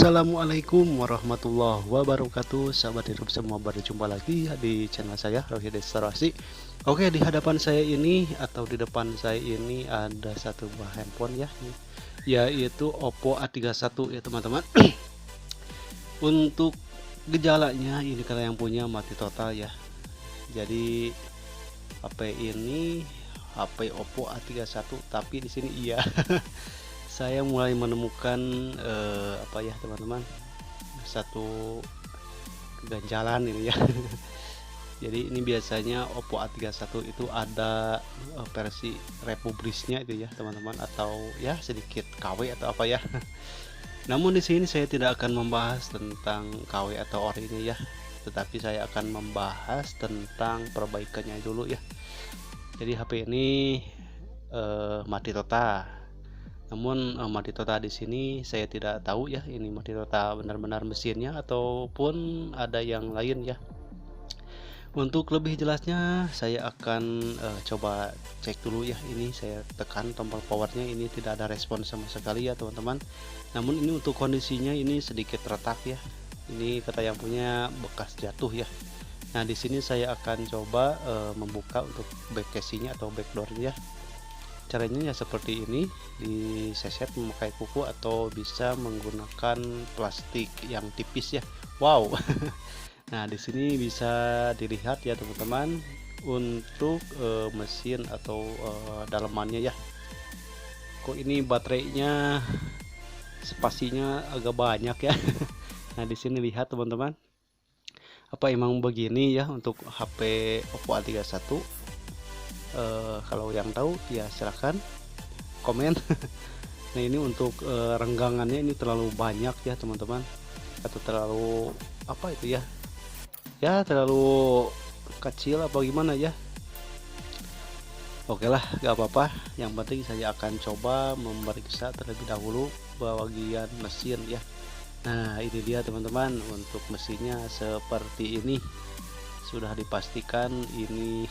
Assalamualaikum warahmatullahi wabarakatuh. Sahabat hidup semua, berjumpa lagi di channel saya Rohi Restorasi. Oke, di hadapan saya ini atau di depan saya ini ada satu buah handphone ya, yaitu Oppo A31 ya teman-teman. Untuk gejalanya ini kalau yang punya mati total ya. Jadi HP ini HP Oppo A31, tapi di sini iya. Saya mulai menemukan apa ya teman-teman, satu keganjalan ini ya. Jadi ini biasanya Oppo A31 itu ada versi republisnya itu ya teman-teman, atau ya sedikit KW atau apa ya. Namun di sini saya tidak akan membahas tentang KW atau ori ini ya, tetapi saya akan membahas tentang perbaikannya dulu ya. Jadi HP ini mati total. Namun mati total di sini saya tidak tahu ya, ini mati total benar-benar mesinnya ataupun ada yang lain ya. Untuk lebih jelasnya saya akan coba cek dulu ya. Ini saya tekan tombol powernya, ini tidak ada respon sama sekali ya teman-teman. Namun ini untuk kondisinya ini sedikit retak ya. Ini kata yang punya bekas jatuh ya. Nah di sini saya akan coba membuka untuk back casingnya atau backdoornya. Caranya ya seperti ini, diseset memakai kuku atau bisa menggunakan plastik yang tipis ya. Wow. Nah di sini bisa dilihat ya teman-teman untuk mesin atau dalamannya ya. Kok ini baterainya spasinya agak banyak ya. Nah di sini lihat teman-teman, apa emang begini ya untuk HP Oppo A31? Kalau yang tahu ya silahkan komen. Nah ini untuk renggangannya ini terlalu banyak ya teman-teman, atau terlalu apa itu ya, terlalu kecil apa gimana ya. Oke lah, gak apa-apa, yang penting saya akan coba memeriksa terlebih dahulu bagian mesin ya. Nah ini dia teman-teman, untuk mesinnya seperti ini, sudah dipastikan ini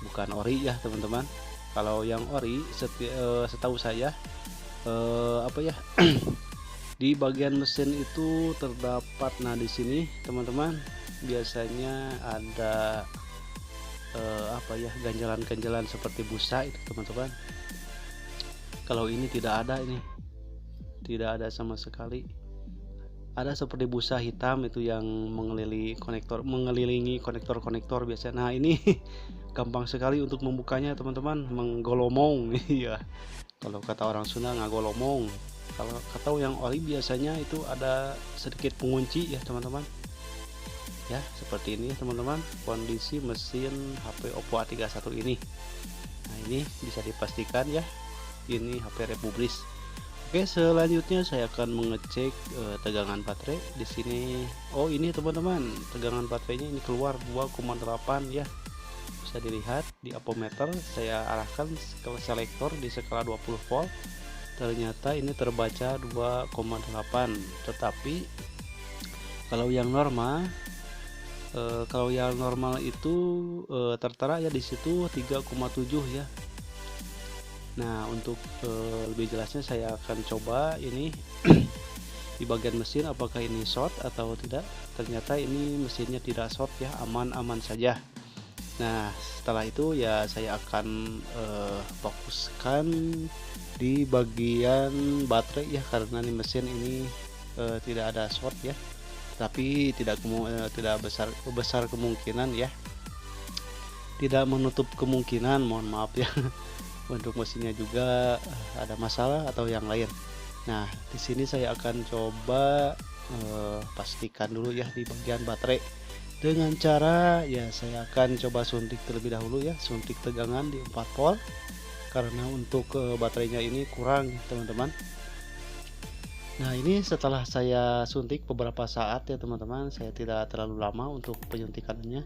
bukan ori ya teman-teman. Kalau yang ori setahu saya apa ya, di bagian mesin itu terdapat, nah di sini teman-teman biasanya ada apa ya, ganjalan-ganjalan seperti busa itu teman-teman. Kalau ini tidak ada, ini tidak ada sama sekali. Ada seperti busa hitam itu yang mengelilingi konektor biasa. Nah ini gampang sekali untuk membukanya teman-teman, menggolomong. Iya, kalau kata orang Sunda ngagolomong. Kalau kata yang ori biasanya itu ada sedikit pengunci ya teman-teman ya. Seperti ini teman-teman kondisi mesin HP Oppo A31 ini. Nah ini bisa dipastikan ya, ini HP republis. Oke, selanjutnya saya akan mengecek tegangan baterai di sini. Oh ini teman-teman, tegangan baterainya ini keluar 2,8 ya. Bisa dilihat di ampermeter, saya arahkan ke selektor di skala 20 volt. Ternyata ini terbaca 2,8. Tetapi kalau yang normal itu tertera ya di situ 3,7 ya. Nah untuk lebih jelasnya saya akan coba ini di bagian mesin apakah ini short atau tidak. Ternyata ini mesinnya tidak short ya, aman-aman saja. Nah setelah itu ya saya akan fokuskan di bagian baterai ya, karena ini mesin ini tidak ada short ya, tapi tidak besar kemungkinan ya, tidak menutup kemungkinan, mohon maaf ya. Untuk mesinnya juga ada masalah atau yang lain. Nah di sini saya akan coba pastikan dulu ya di bagian baterai dengan cara ya saya akan coba suntik terlebih dahulu ya, suntik tegangan di 4 volt karena untuk baterainya ini kurang teman-teman. Nah ini setelah saya suntik beberapa saat ya teman-teman, saya tidak terlalu lama untuk penyuntikannya.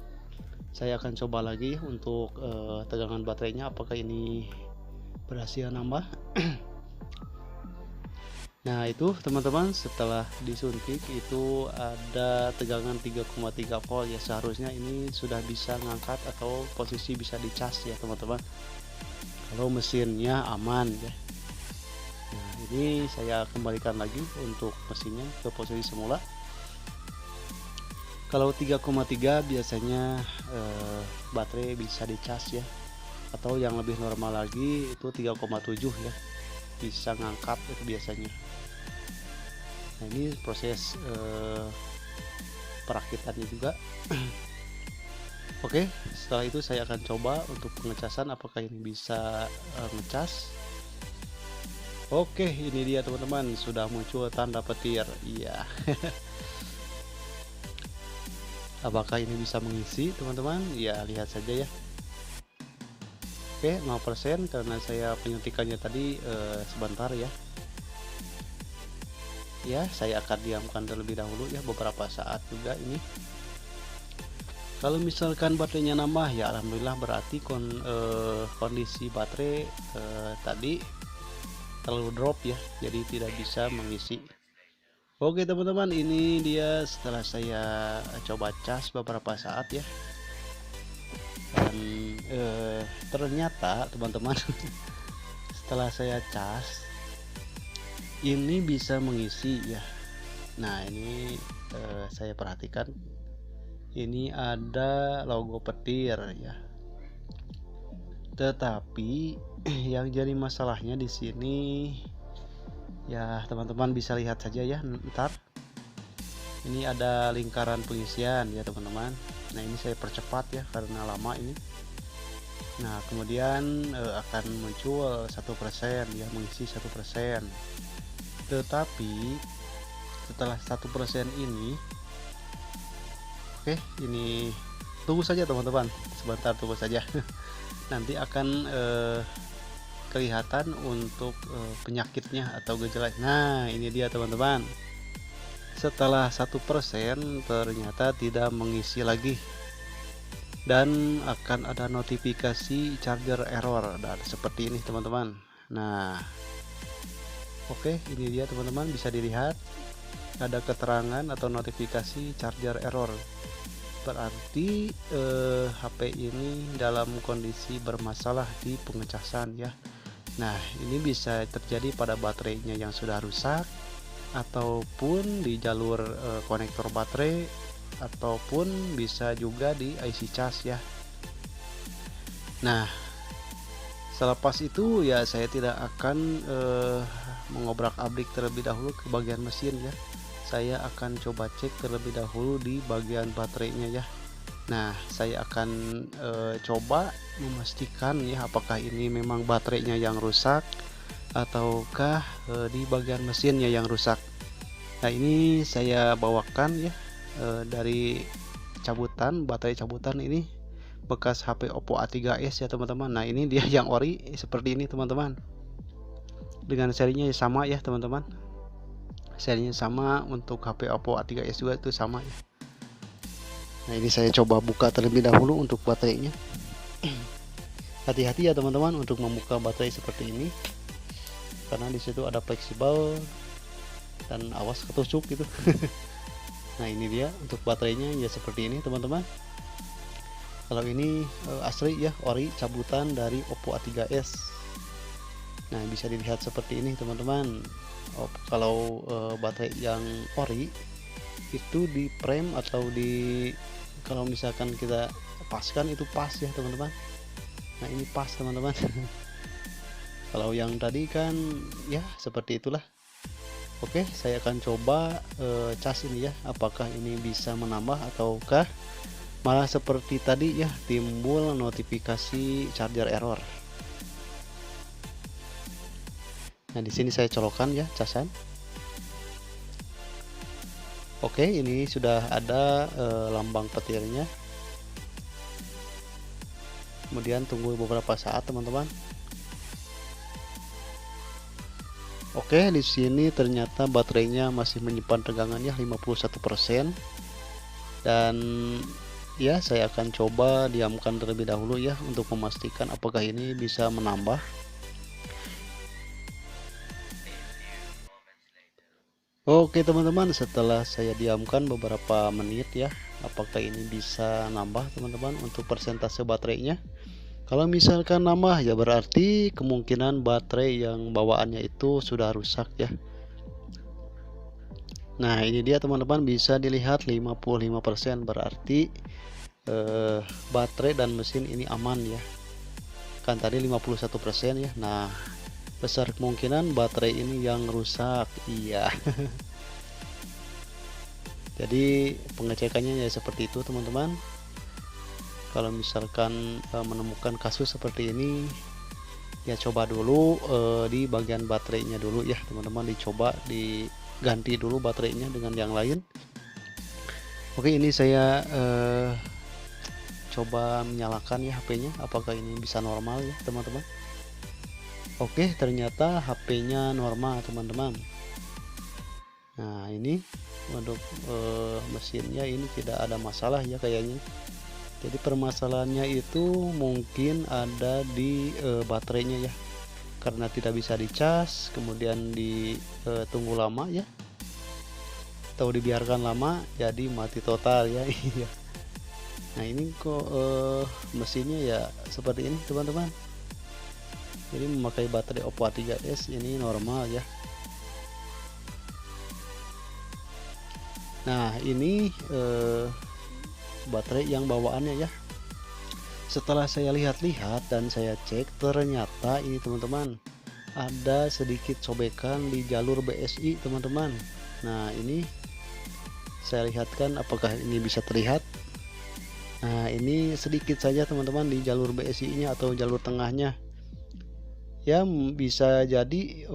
Saya akan coba lagi untuk tegangan baterainya apakah ini berhasil nambah. Nah itu teman-teman, setelah disuntik itu ada tegangan 3,3 volt ya, seharusnya ini sudah bisa ngangkat atau posisi bisa dicas ya teman-teman, kalau mesinnya aman ya. Nah ini saya kembalikan lagi untuk mesinnya ke posisi semula. Kalau 3,3 biasanya baterai bisa dicas ya, atau yang lebih normal lagi itu 3,7 ya, bisa ngangkat itu biasanya. Nah ini proses perakitannya juga. Oke, setelah itu saya akan coba untuk pengecasan apakah ini bisa ngecas. Oke, ini dia teman-teman, sudah muncul tanda petir. Iya. Apakah ini bisa mengisi teman-teman? Ya, lihat saja ya. Oke, 0% karena saya penyuntikannya tadi sebentar ya. Ya, saya akan diamkan terlebih dahulu ya, beberapa saat juga ini. Kalau misalkan baterainya nambah ya alhamdulillah, berarti kondisi baterai tadi terlalu drop ya, jadi tidak bisa mengisi. Oke teman-teman, ini dia setelah saya coba cas beberapa saat ya, dan ternyata teman-teman setelah saya cas ini bisa mengisi ya. Nah ini saya perhatikan ini ada logo petir ya, tetapi yang jadi masalahnya di sini ya, teman-teman bisa lihat saja ya, ntar ini ada lingkaran pengisian ya teman-teman. Nah ini saya percepat ya karena lama ini. Nah kemudian akan muncul 1% ya, mengisi 1%, tetapi setelah 1% ini, oke ini tunggu saja teman-teman, sebentar tunggu saja. Nanti akan kelihatan untuk penyakitnya atau gejala. Nah ini dia teman-teman, setelah 1% ternyata tidak mengisi lagi dan akan ada notifikasi charger error dan seperti ini teman-teman. Nah oke, ini dia teman-teman, bisa dilihat ada keterangan atau notifikasi charger error, berarti HP ini dalam kondisi bermasalah di pengecasan ya. Nah ini bisa terjadi pada baterainya yang sudah rusak, ataupun di jalur konektor baterai, ataupun bisa juga di IC cas ya. Nah selepas itu ya saya tidak akan mengobrak-abrik terlebih dahulu ke bagian mesin ya, saya akan coba cek terlebih dahulu di bagian baterainya ya. Nah saya akan coba memastikan ya apakah ini memang baterainya yang rusak ataukah di bagian mesinnya yang rusak. Nah ini saya bawakan ya dari cabutan, baterai cabutan ini bekas HP Oppo A3s ya teman-teman. Nah ini dia yang ori seperti ini teman-teman, dengan serinya sama ya teman-teman, serinya sama untuk HP Oppo A3s juga itu sama ya. Nah ini saya coba buka terlebih dahulu untuk baterainya. Hati-hati ya teman-teman untuk membuka baterai seperti ini, karena disitu ada fleksibel dan awas ketusuk gitu. Nah ini dia untuk baterainya ya seperti ini teman-teman. Kalau ini asli ya, ori cabutan dari Oppo A3s. Nah bisa dilihat seperti ini teman-teman. Kalau baterai yang ori itu di frame atau di, kalau misalkan kita paskan itu pas ya teman-teman. Nah ini pas teman-teman. Kalau yang tadi kan ya seperti itulah. Oke, saya akan coba cas ini ya, apakah ini bisa menambah ataukah malah seperti tadi ya, timbul notifikasi charger error. Nah di sini saya colokan ya casan. Oke, ini sudah ada lambang petirnya. Kemudian tunggu beberapa saat teman-teman. Oke, di sini ternyata baterainya masih menyimpan tegangan ya 51%. Dan ya saya akan coba diamkan terlebih dahulu ya untuk memastikan apakah ini bisa menambah. Oke teman-teman, setelah saya diamkan beberapa menit ya, apakah ini bisa nambah teman-teman untuk persentase baterainya. Kalau misalkan lama ya berarti kemungkinan baterai yang bawaannya itu sudah rusak ya. Nah ini dia teman-teman, bisa dilihat 55%, berarti baterai dan mesin ini aman ya. Kan tadi 51% ya. Nah besar kemungkinan baterai ini yang rusak. Iya. Jadi pengecekannya ya seperti itu teman-teman. Kalau misalkan menemukan kasus seperti ini ya coba dulu di bagian baterainya dulu ya teman-teman, dicoba diganti dulu baterainya dengan yang lain. Oke, ini saya coba menyalakan ya HP-nya, apakah ini bisa normal ya teman-teman. Oke, ternyata HP-nya normal teman-teman. Nah ini untuk mesinnya ini tidak ada masalah ya kayaknya. Jadi permasalahannya itu mungkin ada di baterainya ya, karena tidak bisa dicas, kemudian ditunggu lama ya, atau dibiarkan lama jadi mati total ya. Iya. Nah ini kok mesinnya ya seperti ini teman-teman. Jadi memakai baterai Oppo A3s ini normal ya. Nah ini baterai yang bawaannya ya. Setelah saya lihat-lihat dan saya cek, ternyata ini teman-teman ada sedikit sobekan di jalur BSI teman-teman. Nah ini saya lihatkan apakah ini bisa terlihat. Nah ini sedikit saja teman-teman di jalur BSI nya atau jalur tengahnya ya, bisa jadi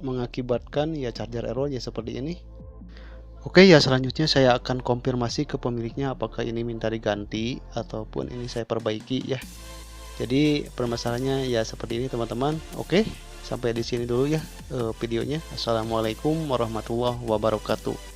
mengakibatkan ya charger error ya seperti ini. Oke ya, selanjutnya saya akan konfirmasi ke pemiliknya apakah ini minta diganti ataupun ini saya perbaiki ya. Jadi permasalahannya ya seperti ini teman-teman. Oke, sampai di sini dulu ya videonya. Assalamualaikum warahmatullahi wabarakatuh.